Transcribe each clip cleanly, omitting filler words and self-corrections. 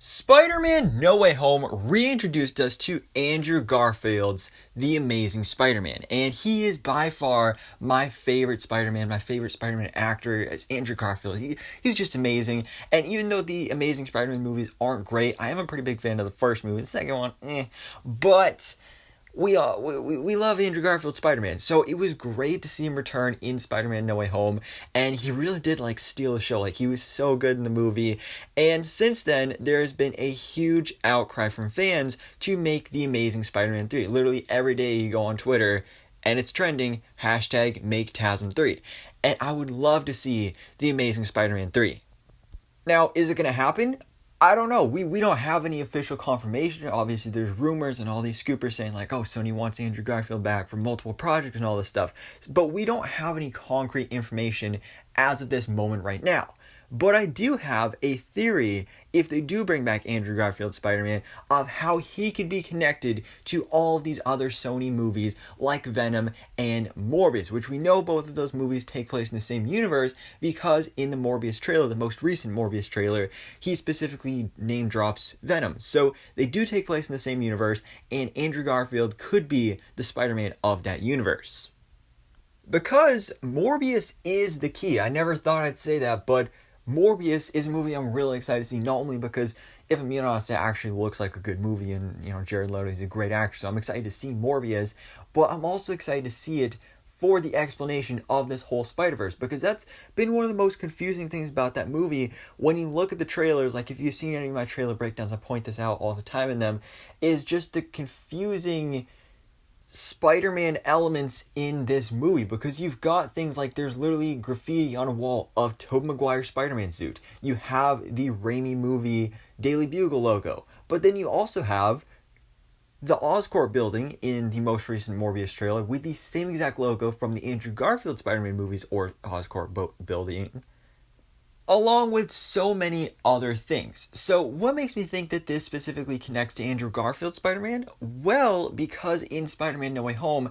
Spider-Man No Way Home reintroduced us to Andrew Garfield's The Amazing Spider-Man, and he is by far my favorite Spider-Man, my favorite Spider-Man actor is Andrew Garfield. He's just amazing, and even though the Amazing Spider-Man movies aren't great, I am a pretty big fan of the first movie. The second one, but we love Andrew Garfield Spider-Man, so it was great to see him return in Spider-Man No Way Home, and he really did steal the show. He was so good in the movie, and since then there has been a huge outcry from fans to make The Amazing Spider-Man 3. Literally every day you go on Twitter and it's trending #MakeTasm3, and I would love to see The Amazing Spider-Man 3. Now, is it going to happen? I don't know. We don't have any official confirmation. Obviously, there's rumors and all these scoopers saying Sony wants Andrew Garfield back for multiple projects and all this stuff. But we don't have any concrete information as of this moment right now. But I do have a theory, if they do bring back Andrew Garfield Spider-Man, of how he could be connected to all of these other Sony movies like Venom and Morbius, which we know both of those movies take place in the same universe because in the Morbius trailer, the most recent Morbius trailer, he specifically name drops Venom. So they do take place in the same universe, and Andrew Garfield could be the Spider-Man of that universe. Because Morbius is the key. I never thought I'd say that, but Morbius is a movie I'm really excited to see, not only because, if I'm being honest, it actually looks like a good movie, and, Jared Leto is a great actor, so I'm excited to see Morbius, but I'm also excited to see it for the explanation of this whole Spider-Verse, because that's been one of the most confusing things about that movie. When you look at the trailers, if you've seen any of my trailer breakdowns, I point this out all the time in them, is just the confusing Spider-Man elements in this movie, because you've got things there's literally graffiti on a wall of Tobey Maguire's Spider-Man suit. You have the Raimi movie Daily Bugle logo, but then you also have the Oscorp building in the most recent Morbius trailer with the same exact logo from the Andrew Garfield Spider-Man movies or Oscorp building, along with so many other things. So what makes me think that this specifically connects to Andrew Garfield Spider-Man? Well, because in Spider-Man No Way Home,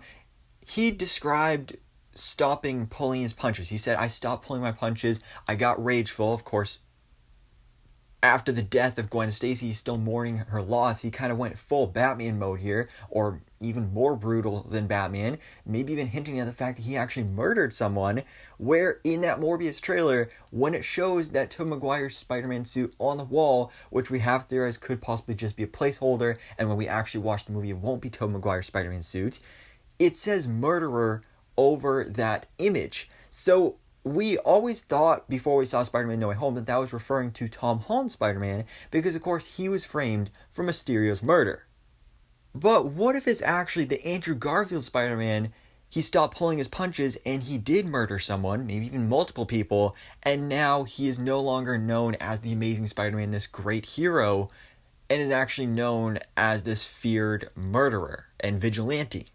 he described stopping pulling his punches. He said, I stopped pulling my punches, I got rageful. Of course, after the death of Gwen Stacy, he's still mourning her loss. He kind of went full Batman mode here, or even more brutal than Batman, maybe even hinting at the fact that he actually murdered someone, where in that Morbius trailer, when it shows that Tobey Maguire's Spider-Man suit on the wall, which we have theorized could possibly just be a placeholder, and when we actually watch the movie, it won't be Tobey Maguire's Spider-Man suit, it says murderer over that image. So we always thought, before we saw Spider-Man No Way Home, that was referring to Tom Holland's Spider-Man, because of course he was framed for Mysterio's murder. But what if it's actually the Andrew Garfield Spider-Man, he stopped pulling his punches and he did murder someone, maybe even multiple people, and now he is no longer known as the Amazing Spider-Man, this great hero, and is actually known as this feared murderer and vigilante?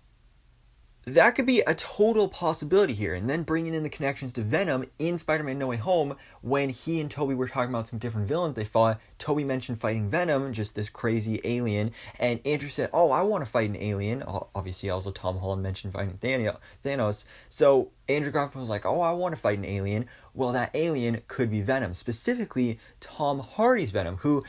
That could be a total possibility here, and then bringing in the connections to Venom in Spider-Man No Way Home, when he and Tobey were talking about some different villains they fought. Tobey mentioned fighting Venom, just this crazy alien, and Andrew said, oh, I want to fight an alien. Obviously, also Tom Holland mentioned fighting Thanos, so Andrew Garfield was like, oh, I want to fight an alien. Well, that alien could be Venom, specifically Tom Hardy's Venom, who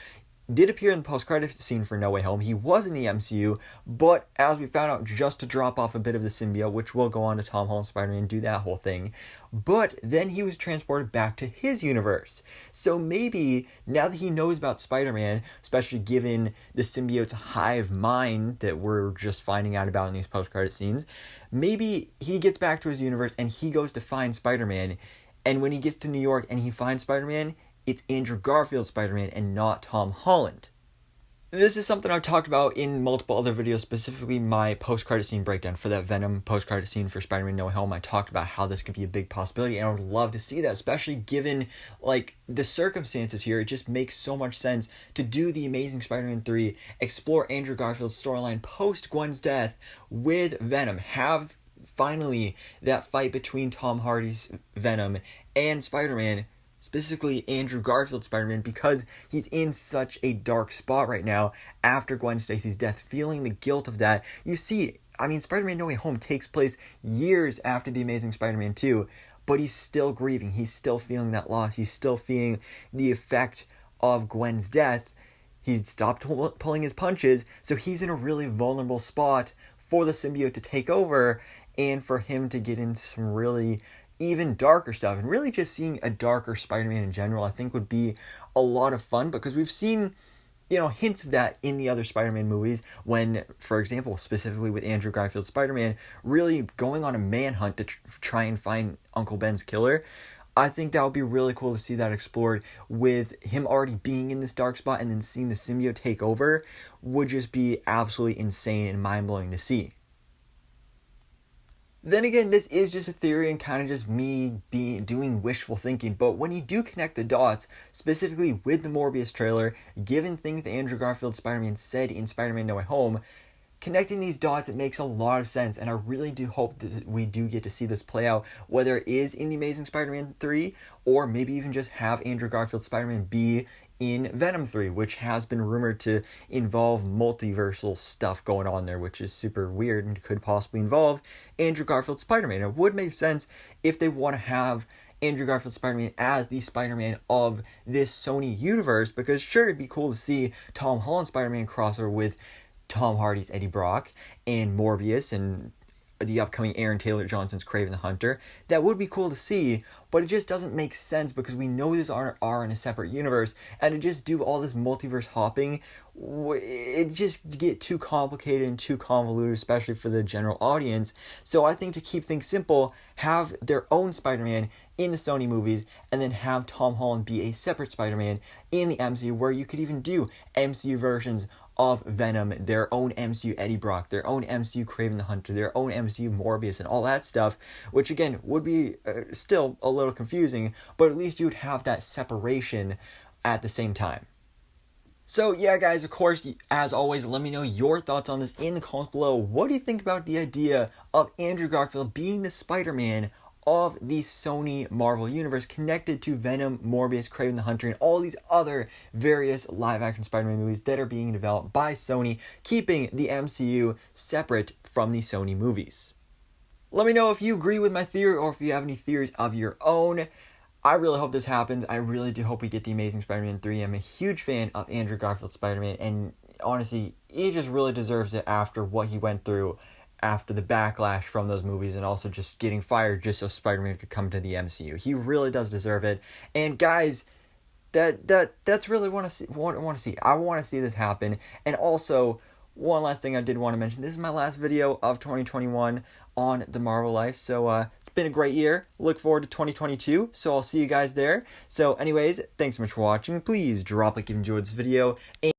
did appear in the post-credit scene for No Way Home. He was in the MCU, but as we found out, just to drop off a bit of the symbiote, which will go on to Tom Holland's Spider-Man and do that whole thing. But then he was transported back to his universe. So maybe, now that he knows about Spider-Man, especially given the symbiote's hive mind that we're just finding out about in these post-credit scenes, maybe he gets back to his universe and he goes to find Spider-Man, and when he gets to New York and he finds Spider-Man, it's Andrew Garfield Spider-Man and not Tom Holland. This is something I've talked about in multiple other videos, specifically my post-credit scene breakdown for that Venom post-credit scene for Spider-Man No Way Home. I talked about how this could be a big possibility, and I would love to see that, especially given the circumstances here. It just makes so much sense to do The Amazing Spider-Man 3, explore Andrew Garfield's storyline post-Gwen's death with Venom, have finally that fight between Tom Hardy's Venom and Spider-Man, specifically Andrew Garfield Spider-Man, because he's in such a dark spot right now after Gwen Stacy's death, feeling the guilt of that. You see, Spider-Man No Way Home takes place years after The Amazing Spider-Man 2, but he's still grieving. He's still feeling that loss. He's still feeling the effect of Gwen's death. He stopped pulling his punches, so he's in a really vulnerable spot for the symbiote to take over and for him to get into some really even darker stuff. And really just seeing a darker Spider-Man in general, I think would be a lot of fun, because we've seen, you know, hints of that in the other Spider-Man movies when, for example, specifically with Andrew Garfield Spider Man, really going on a manhunt to try and find Uncle Ben's killer. I think that would be really cool to see that explored with him already being in this dark spot, and then seeing the symbiote take over would just be absolutely insane and mind-blowing to see. Then again, this is just a theory and kind of just me doing wishful thinking, but when you do connect the dots, specifically with the Morbius trailer, given things that Andrew Garfield Spider-Man said in Spider-Man No Way Home, connecting these dots, it makes a lot of sense, and I really do hope that we do get to see this play out, whether it is in The Amazing Spider-Man 3, or maybe even just have Andrew Garfield Spider-Man be in Venom 3, which has been rumored to involve multiversal stuff going on there, which is super weird and could possibly involve Andrew Garfield Spider-Man. It would make sense if they want to have Andrew Garfield Spider-Man as the Spider-Man of this Sony universe, because sure, it'd be cool to see Tom Holland Spider-Man crossover with Tom Hardy's Eddie Brock and Morbius and the upcoming Aaron Taylor Johnson's Kraven the Hunter. That would be cool to see, but it just doesn't make sense because we know these are in a separate universe, and to just do all this multiverse hopping, it just get too complicated and too convoluted, especially for the general audience. So I think to keep things simple, have their own Spider-Man in the Sony movies, and then have Tom Holland be a separate Spider-Man in the MCU, where you could even do MCU versions of Venom, their own MCU Eddie Brock, their own MCU Kraven the Hunter, their own MCU Morbius, and all that stuff, which again would be still a little confusing, but at least you would have that separation at the same time. So yeah, guys, of course, as always, let me know your thoughts on this in the comments below. What do you think about the idea of Andrew Garfield being the Spider-Man of the Sony Marvel Universe, connected to Venom, Morbius, Kraven the Hunter, and all these other various live-action Spider-Man movies that are being developed by Sony, keeping the MCU separate from the Sony movies? Let me know if you agree with my theory, or if you have any theories of your own. I really hope this happens. I really do hope we get The Amazing Spider-Man 3. I'm a huge fan of Andrew Garfield Spider-Man, and honestly, he just really deserves it after what he went through after the backlash from those movies, and also just getting fired just so Spider-Man could come to the MCU. He really does deserve it. And guys, that's really want to see. I want to see this happen. And also, one last thing I did want to mention. This is my last video of 2021 on the Marvel Life. So it's been a great year. Look forward to 2022. So I'll see you guys there. So anyways, thanks so much for watching. Please drop a like if you enjoyed this video. And